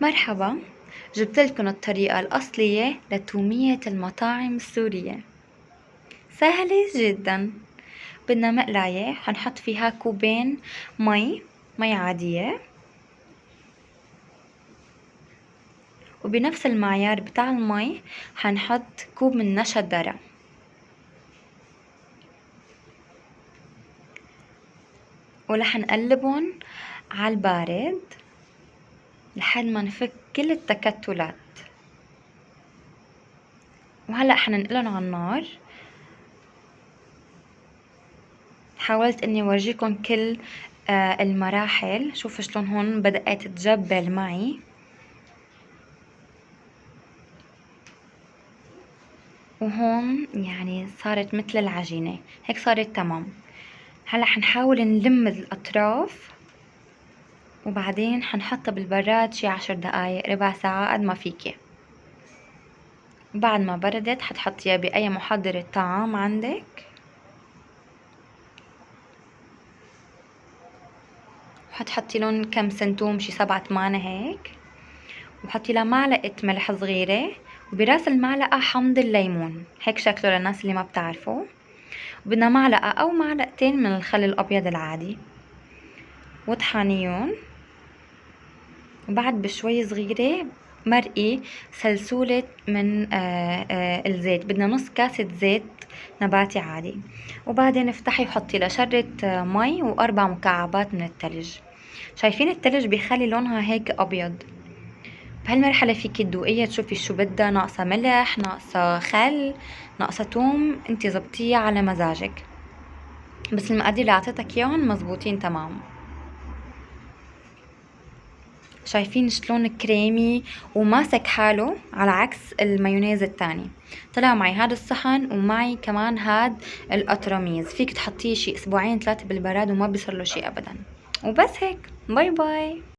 مرحبا، جبت لكم الطريقة الأصلية لتومية المطاعم السورية. سهلة جدا. بدنا مقلاية حنحط فيها كوبين مي عادية، وبنفس المعيار بتاع المي حنحط كوب من نشا الدرة، ورح نقلبهم على البارد لحد ما نفك كل التكتلات. وهلأ حننقلهم على النار. حاولت اني اورجيكم كل المراحل. شوفوا شلون هون بدأت تجبل معي، وهون يعني صارت مثل العجينة هيك، صارت تمام. هلا حنحاول نلم الأطراف، وبعدين حنحطها بالبراد شي 10 دقايق ربع ساعة قد ما فيكي. بعد ما بردت حتحطيها بأي محضرة طعام عندك، وحتحطي لهم كم سنتوم شي 7-8 هيك، وحطي لها معلقة ملح صغيرة، وبراس المعلقة حمض الليمون هيك شكله للناس اللي ما بتعرفوا. بدنا معلقة أو معلقتين من الخل الأبيض العادي، وطحنيهم. وبعد بشوي صغيرة مرقي سلسولة من الزيت، بدنا نص كاسة زيت نباتي عادي. وبعدين افتحي وحطي لها شرة مي و4 مكعبات من التلج. شايفين التلج بيخلي لونها هيك أبيض. بهالمرحلة فيكي تدوقيها تشوفي شو بدها، ناقصة ملح، ناقصة خل، ناقصة توم، انتي زبطيها على مزاجك. بس المقادير اللي اعطيتك اياهم مزبوطين تمام. شايفين شلون كريمي وماسك حاله، على عكس المايونيز التاني. طلع معي هذا الصحن، ومعي كمان هاد القطرميز، فيك تحطيه شي 2-3 بالبراد وما بيصير له شي ابدا. وبس هيك، باي باي.